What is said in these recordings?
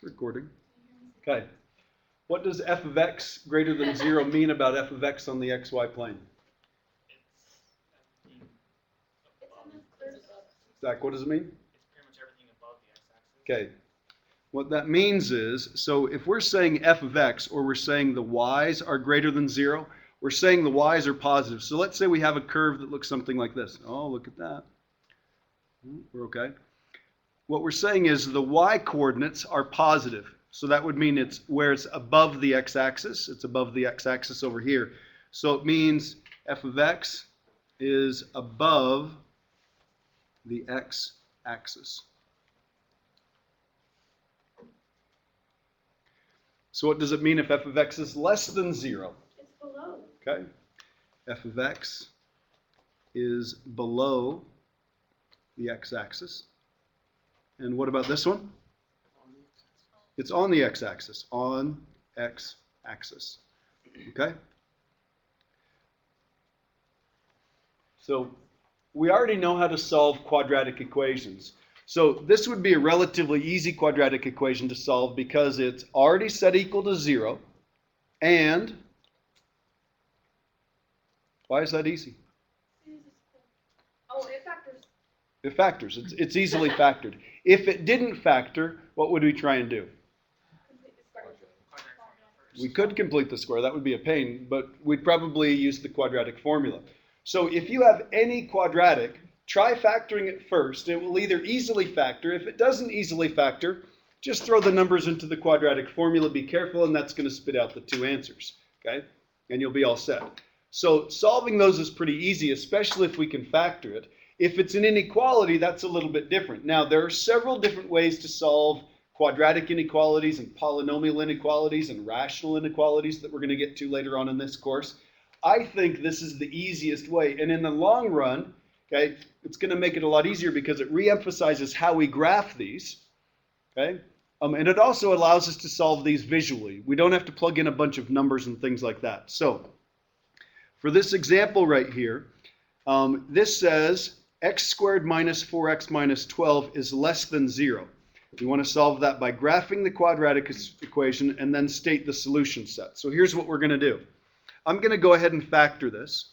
recording. Okay. What does f of x greater than 0 mean about f of x on the xy plane? Zach, what does it mean? It's pretty much everything above the x-axis. Okay. What that means is, so if we're saying f of x, or we're saying the y's are greater than 0, we're saying the y's are positive. So let's say we have a curve that looks something like this. Oh, look at that. We're okay. What we're saying is the y coordinates are positive. So that would mean it's where it's above the x-axis. It's above the x-axis over here. So it means f of x is above the x-axis. So what does it mean if f of x is less than 0? It's below. Okay. F of x is below the x-axis. And what about this one? It's on the x-axis. On x-axis. Okay? So we already know how to solve quadratic equations. So this would be a relatively easy quadratic equation to solve because it's already set equal to 0. And why is that easy? Oh, it factors. It factors. It's easily factored. If it didn't factor, what would we try and do? Complete the square. We could complete the square. That would be a pain, but we'd probably use the quadratic formula. So if you have any quadratic, try factoring it first. It will either easily factor. If it doesn't easily factor, just throw the numbers into the quadratic formula. Be careful, and that's going to spit out the two answers. Okay? And you'll be all set. So solving those is pretty easy, especially if we can factor it. If it's an inequality, that's a little bit different. Now, there are several different ways to solve quadratic inequalities and polynomial inequalities and rational inequalities that we're going to get to later on in this course. I think this is the easiest way. And in the long run, okay, it's going to make it a lot easier because it reemphasizes how we graph these. Okay? And it also allows us to solve these visually. We don't have to plug in a bunch of numbers and things like that. So, for this example right here, this says x squared minus 4x minus 12 is less than 0. We want to solve that by graphing the quadratic equation and then state the solution set. So here's what we're going to do. I'm going to go ahead and factor this,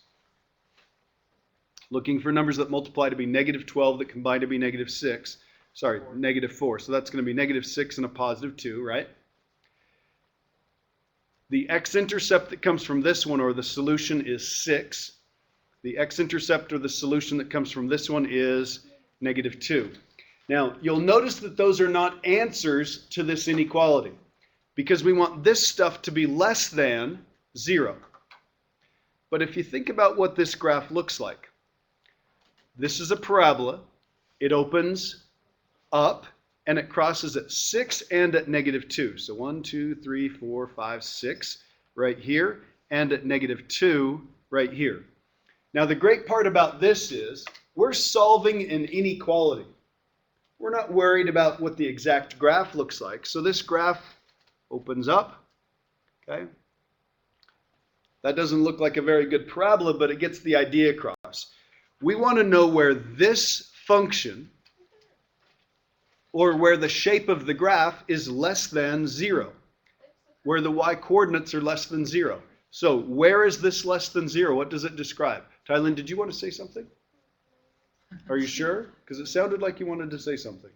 looking for numbers that multiply to be negative 12 that combine to be negative 6. Sorry, negative 4. So that's going to be negative 6 and a positive 2, right? The x-intercept that comes from this one, or the solution, is 6. The x-intercept, or the solution that comes from this one, is negative 2. Now, you'll notice that those are not answers to this inequality because we want this stuff to be less than 0. But if you think about what this graph looks like, this is a parabola. It opens up and it crosses at 6 and at negative 2. So 1, 2, 3, 4, 5, 6 right here, and at negative 2 right here. Now, the great part about this is we're solving an inequality. We're not worried about what the exact graph looks like. So this graph opens up, okay? That doesn't look like a very good parabola, but it gets the idea across. We want to know where this function, or where the shape of the graph is less than 0, where the y-coordinates are less than 0. So where is this less than 0? What does it describe? Tylin, did you want to say something? Are you sure? Because it sounded like you wanted to say something.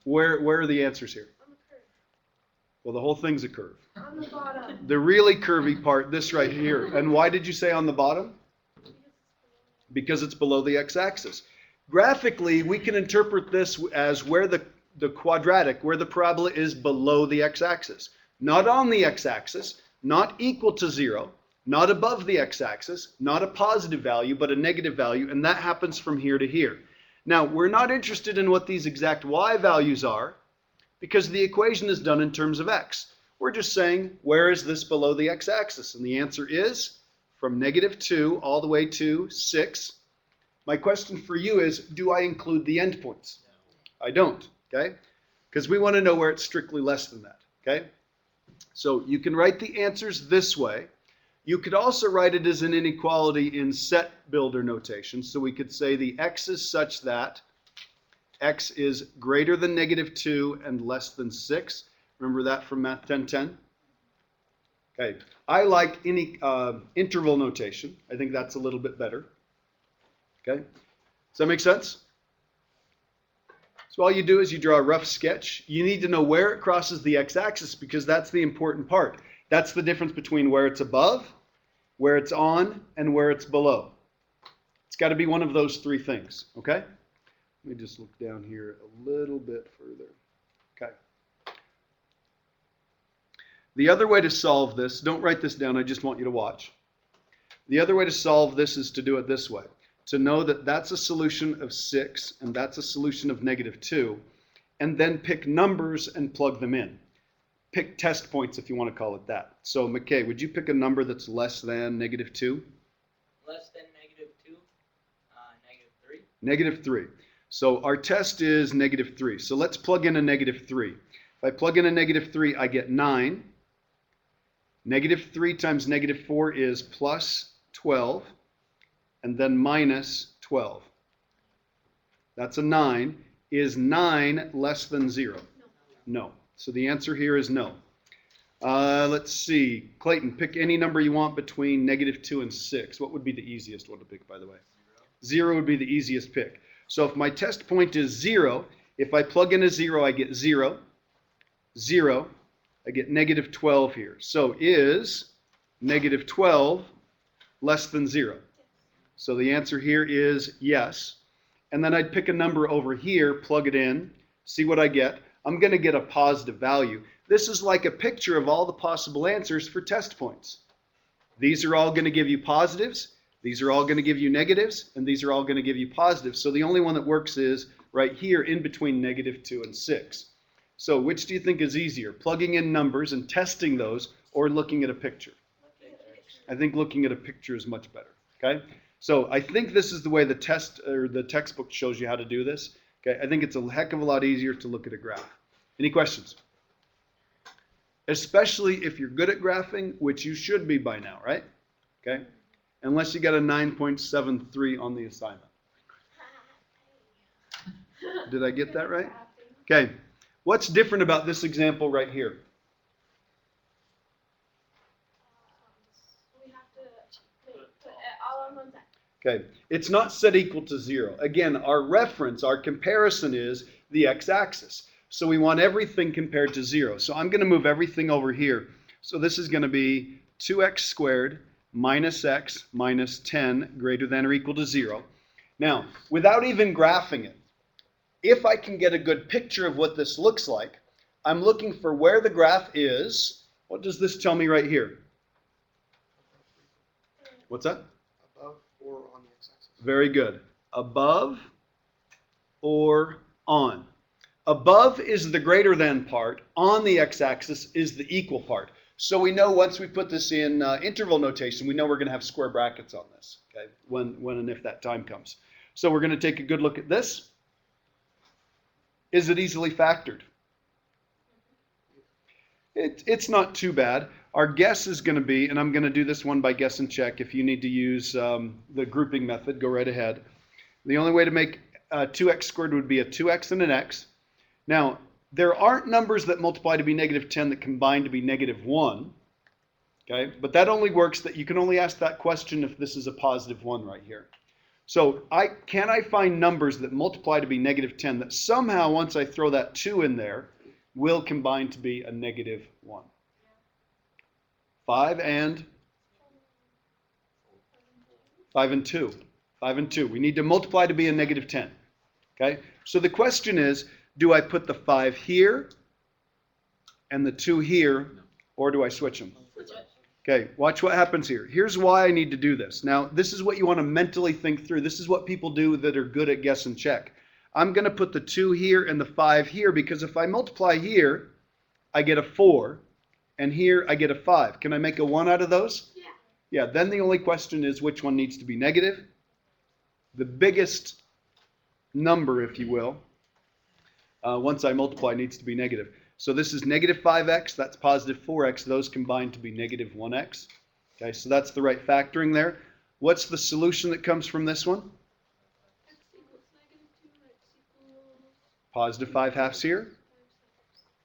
Where are the answers here? On the curve. Well, the whole thing's a curve. On the bottom. The really curvy part, this right here. And why did you say on the bottom? Because it's below the x-axis. Graphically, we can interpret this as where the quadratic, where the parabola is below the x-axis. Not on the x-axis, not equal to 0, not above the x-axis, not a positive value, but a negative value, and that happens from here to here. Now, we're not interested in what these exact y values are because the equation is done in terms of x. We're just saying, where is this below the x-axis? And the answer is from negative 2 all the way to 6. My question for you is, do I include the endpoints? I don't, okay? Because we want to know where it's strictly less than that, okay? So you can write the answers this way. You could also write it as an inequality in set builder notation. So we could say the x is such that x is greater than negative 2 and less than 6. Remember that from Math 1010? Okay, I like any interval notation. I think that's a little bit better. Okay, does that make sense? So all you do is you draw a rough sketch. You need to know where it crosses the x-axis because that's the important part. That's the difference between where it's above, where it's on, and where it's below. It's got to be one of those three things, okay? Let me just look down here a little bit further. Okay. The other way to solve this, don't write this down, I just want you to watch. The other way to solve this is to do it this way. To know that that's a solution of 6 and that's a solution of -2, and then pick numbers and plug them in. Pick test points if you want to call it that. So McKay, would you pick a number that's less than -2? Less than -2, -3. -3. So our test is -3. So let's plug in a -3. If I plug in a -3, I get 9. -3 times -4 is plus 12, and then minus 12. That's a 9. Is 9 less than 0? No. So the answer here is no. Let's see. Clayton, pick any number you want between -2 and 6. What would be the easiest one to pick, by the way? 0 would be the easiest pick. So if my test point is 0, if I plug in a 0, I get 0. 0. I get -12 here. So is -12 less than 0? So the answer here is yes. And then I'd pick a number over here, plug it in, see what I get. I'm going to get a positive value. This is like a picture of all the possible answers for test points. These are all going to give you positives. These are all going to give you negatives. And these are all going to give you positives. So the only one that works is right here in between -2 and 6. So which do you think is easier? Plugging in numbers and testing those or looking at a picture? I think looking at a picture is much better. Okay? So I think this is the way the test or the textbook shows you how to do this. Okay, I think it's a heck of a lot easier to look at a graph. Any questions? Especially if you're good at graphing, which you should be by now, right? Okay, unless you got a 9.73 on the assignment. Did I get that right? Okay, what's different about this example right here? We have to put it all on one side. Okay, it's not set equal to 0. Again, our reference, our comparison is the x-axis. So we want everything compared to 0. So I'm going to move everything over here. So this is going to be 2x squared minus x minus 10 greater than or equal to 0. Now, without even graphing it, if I can get a good picture of what this looks like, I'm looking for where the graph is. What does this tell me right here? What's that? Very good. Above or on. Above is the greater than part. On the x-axis is the equal part. So we know once we put this in interval notation, we know we're going to have square brackets on this, okay, when and if that time comes. So we're going to take a good look at this. Is it easily factored? It's not too bad. Our guess is going to be, and I'm going to do this one by guess and check. If you need to use the grouping method, go right ahead. The only way to make 2x squared would be a 2x and an x. Now, there aren't numbers that multiply to be -10 that combine to be -1. Okay, but that only works that you can only ask that question if this is a +1 right here. So can I find numbers that multiply to be -10 that somehow once I throw that 2 in there will combine to be a -1? 5 and 2. 5 and 2. We need to multiply to be a -10. Okay? So the question is, do I put the 5 here and the 2 here, or do I switch them? Okay, watch what happens here. Here's why I need to do this. Now, this is what you want to mentally think through. This is what people do that are good at guess and check. I'm going to put the 2 here and the 5 here because if I multiply here, I get a 4. And here I get a 5. Can I make a 1 out of those? Yeah. Yeah, then the only question is which one needs to be negative. The biggest number, if you will, once I multiply needs to be negative. So this is -5x, that's +4x. Those combine to be -1x. Okay, so that's the right factoring there. What's the solution that comes from this one? X equals -2, X equals +5 halves here.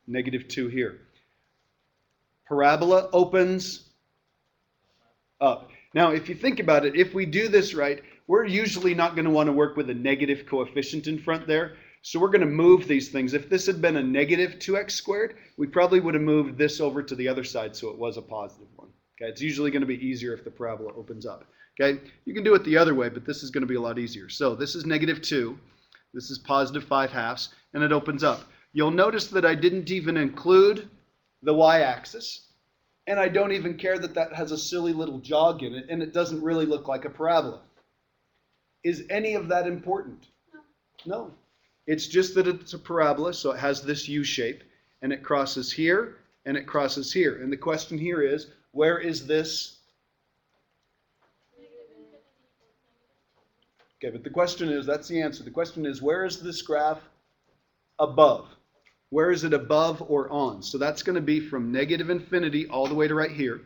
negative 2 here. Parabola opens up. Now, if you think about it, if we do this right, we're usually not going to want to work with a negative coefficient in front there. So we're going to move these things. If this had been a negative 2x squared, we probably would have moved this over to the other side so it was a positive one. Okay, it's usually going to be easier if the parabola opens up. Okay, you can do it the other way, but this is going to be a lot easier. So this is negative 2. This is positive 5/2, and it opens up. You'll notice that I didn't even include the y-axis, and I don't even care that that has a silly little jog in it, and it doesn't really look like a parabola. Is any of that important? No. It's just that it's a parabola, so it has this U shape, and it crosses here, and it crosses here. And the question here is, where is this? Okay, but the question is, that's the answer. The question is, where is this graph above? Where is it above or on? So that's going to be from negative infinity all the way to right here.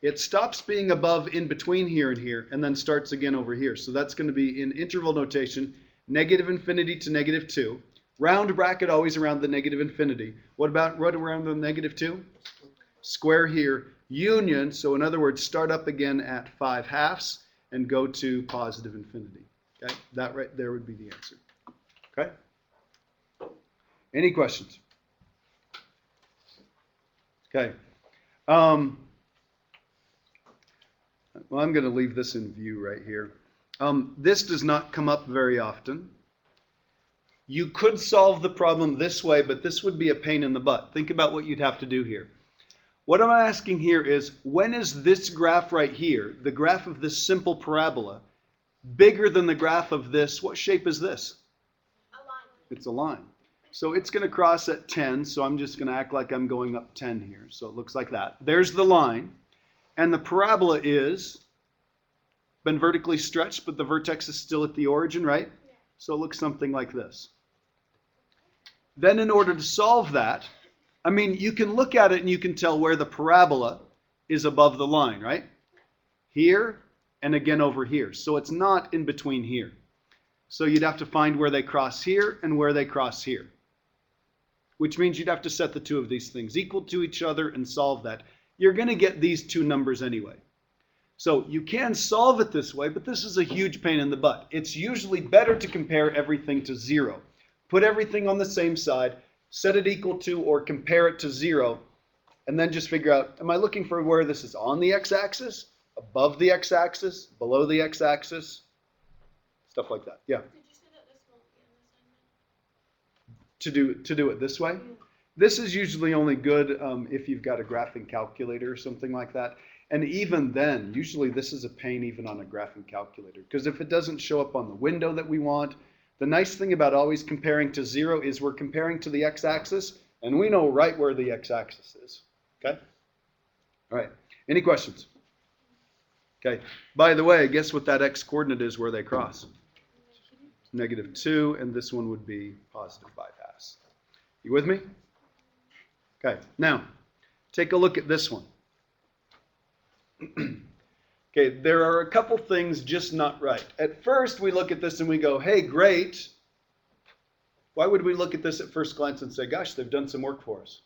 It stops being above in between here and here, and then starts again over here. So that's going to be in interval notation, negative infinity to negative 2. Round bracket always around the negative infinity. What about right around the negative 2? Square here. Union, so in other words, start up again at 5/2 and go to positive infinity. Okay, that right there would be the answer. Okay? Any questions? Okay. Well, I'm going to leave this in view right here. This does not come up very often. You could solve the problem this way, but this would be a pain in the butt. Think about what you'd have to do here. What I'm asking here is, when is this graph right here, the graph of this simple parabola, bigger than the graph of this? What shape is this? A line. It's a line. So it's going to cross at 10, so I'm just going to act like I'm going up 10 here. So it looks like that. There's the line. And the parabola is been vertically stretched, but the vertex is still at the origin, right? Yeah. So it looks something like this. Then in order to solve that, I mean, you can look at it and you can tell where the parabola is above the line, right? Here and again over here. So it's not in between here. So you'd have to find where they cross here and where they cross here, which means you'd have to set the two of these things equal to each other and solve that. You're going to get these two numbers anyway. So you can solve it this way, but this is a huge pain in the butt. It's usually better to compare everything to 0. Put everything on the same side, set it equal to or compare it to 0, and then just figure out, am I looking for where this is on the x-axis, above the x-axis, below the x-axis, stuff like that. Yeah. Did you say that this won't be an assignment? To do it this way. This is usually only good if you've got a graphing calculator or something like that. And even then, usually this is a pain even on a graphing calculator, because if it doesn't show up on the window that we want, the nice thing about always comparing to 0 is we're comparing to the x-axis, and we know right where the x-axis is. Okay? All right. Any questions? Okay. By the way, guess what that x-coordinate is where they cross? Negative 2, and this one would be positive 5/2. You with me? Okay. Now, take a look at this one. Okay, there are a couple things just not right. At first, we look at this and we go, hey, great. Why would we look at this at first glance and say, gosh, they've done some work for us?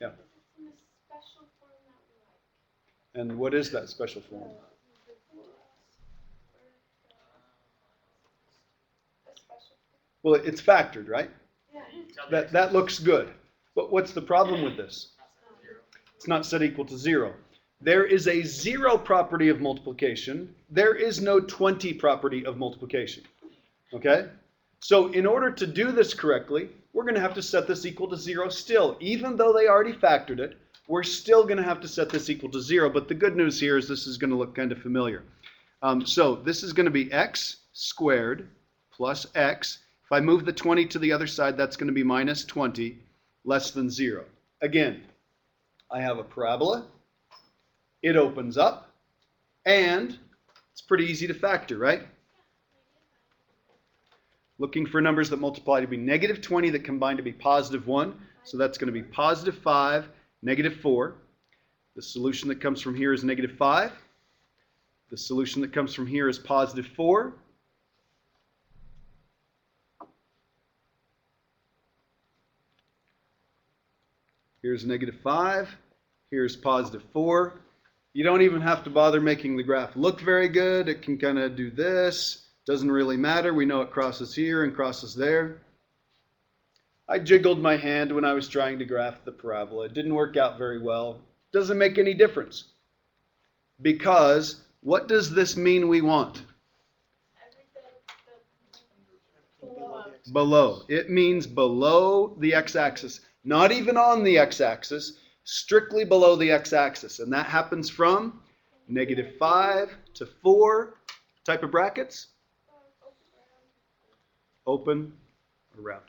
Yeah. It's in a special form that we like. And what is that special form? A special form. Well, it's factored, right? Yeah. That looks good. But what's the problem with this? It's not set equal to 0. There is a 0 property of multiplication. There is no 20 property of multiplication. Okay? So in order to do this correctly, we're going to have to set this equal to 0 still. Even though they already factored it, we're still going to have to set this equal to 0. But the good news here is this is going to look kind of familiar. So this is going to be x squared plus x. If I move the 20 to the other side, that's going to be minus 20 less than 0. Again, I have a parabola. It opens up, and it's pretty easy to factor, right? Looking for numbers that multiply to be negative 20 that combine to be positive 1. So that's going to be positive 5, negative 4. The solution that comes from here is negative 5. The solution that comes from here is positive 4. Here's negative 5. Here's positive 4. You don't even have to bother making the graph look very good. It can kind of do this. Doesn't really matter. We know it crosses here and crosses there. I jiggled my hand when I was trying to graph the parabola. It didn't work out very well. Doesn't make any difference. Because what does this mean we want? Below. It means below the x-axis. Not even on the x-axis, strictly below the x-axis. And that happens from negative 5 to 4. Type of brackets? Open or rounded.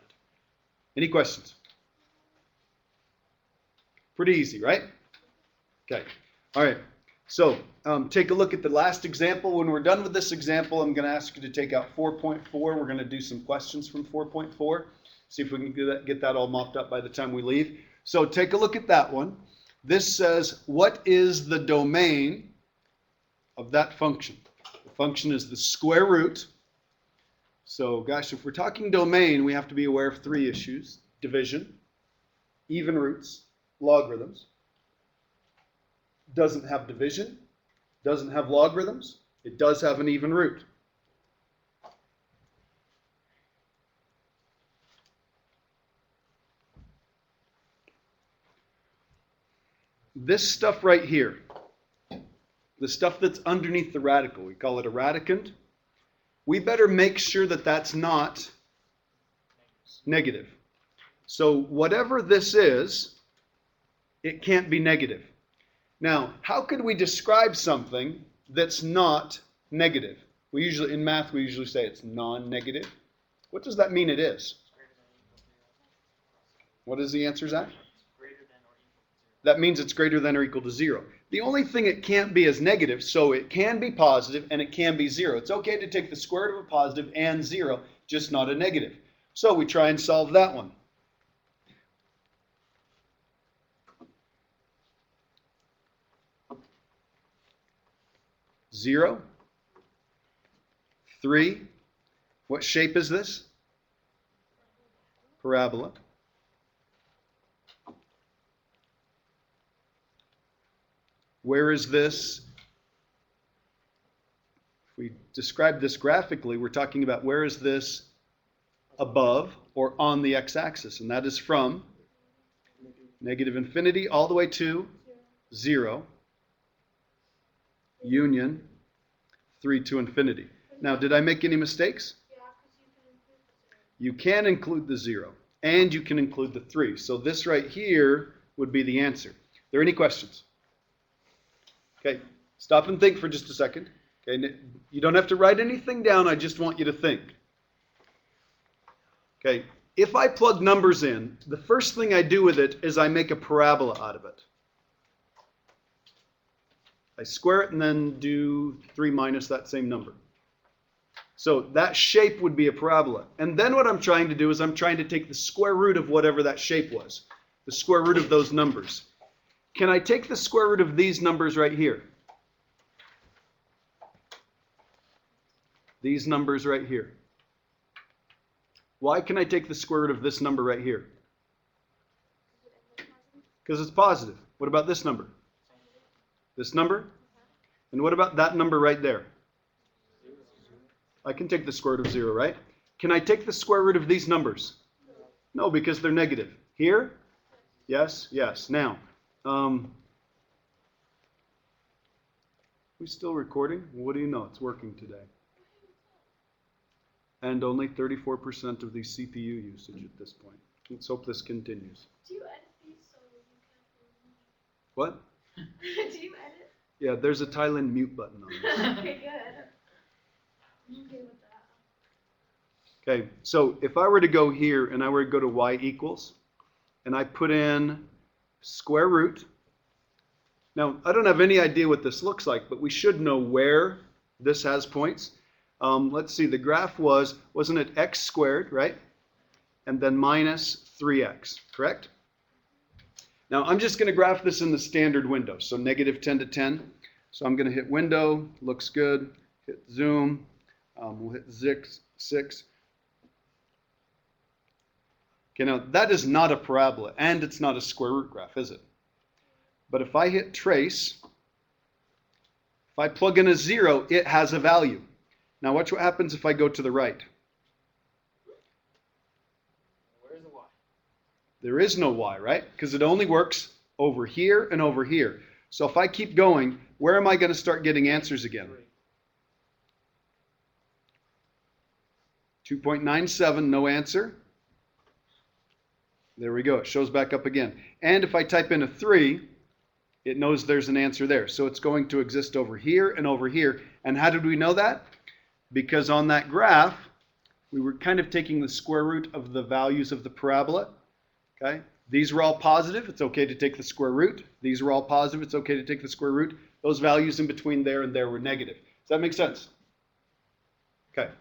Any questions? Pretty easy, right? Okay. All right. So take a look at the last example. When we're done with this example, I'm going to ask you to take out 4.4. We're going to do some questions from 4.4. See if we can get that all mopped up by the time we leave. So take a look at that one. This says, what is the domain of that function? The function is the square root. So gosh, if we're talking domain, we have to be aware of 3 issues. Division, even roots, logarithms. Doesn't have division, doesn't have logarithms. It does have an even root. This stuff right here, the stuff that's underneath the radical, we call it a radicand. We better make sure that that's not negative. So whatever this is, it can't be negative. Now, how could we describe something that's not negative? In math, we usually say it's non-negative. What does that mean it is? What is the answer, Zach? That means it's greater than or equal to 0. The only thing it can't be is negative, so it can be positive and it can be 0. It's okay to take the square root of a positive and 0, just not a negative. So we try and solve that one. Zero, 3. What shape is this? Parabola. Where is this? If we describe this graphically, we're talking about where is this above or on the x-axis, and that is from negative infinity all the way to 0. Union 3 to infinity. Now, did I make any mistakes? Yeah, because you can include the 0. You can include the 0, and you can include the 3. So this right here would be the answer. Are there any questions? Okay, stop and think for just a second. Okay, you don't have to write anything down. I just want you to think. Okay, if I plug numbers in, the first thing I do with it is I make a parabola out of it. I square it and then do 3 minus that same number. So that shape would be a parabola. And then what I'm trying to do is I'm trying to take the square root of whatever that shape was, the square root of those numbers. Can I take the square root of these numbers right here? These numbers right here. Why can I take the square root of this number right here? Because it's positive. What about this number? This number? And what about that number right there? I can take the square root of 0, right? Can I take the square root of these numbers? No, because they're negative. Here? Yes, yes. Now, we still recording? What do you know? It's working today. And only 34% of the CPU usage at this point. Let's hope this continues. Do you edit these so you can? What? Do you edit? Yeah, there's a Thailand mute button on this. Okay, good. I'm okay with that. Okay, so if I were to go here and I were to go to y equals, and I put in square root. Now, I don't have any idea what this looks like, but we should know where this has points. Let's see, the graph wasn't it x squared, right? And then minus 3x, correct? Now, I'm just going to graph this in the standard window, so negative 10 to 10. So I'm going to hit window, looks good, hit zoom, we'll hit 6. Okay, now that is not a parabola, and it's not a square root graph, is it? But if I hit trace, if I plug in a 0, it has a value. Now watch what happens if I go to the right. Where's the y? There is no y, right? Because it only works over here and over here. So if I keep going, where am I going to start getting answers again? 2.97, no answer. There we go. It shows back up again. And if I type in a 3, it knows there's an answer there. So it's going to exist over here and over here. And how did we know that? Because on that graph, we were kind of taking the square root of the values of the parabola. Okay? These were all positive. It's okay to take the square root. These were all positive. It's okay to take the square root. Those values in between there and there were negative. Does that make sense? Okay.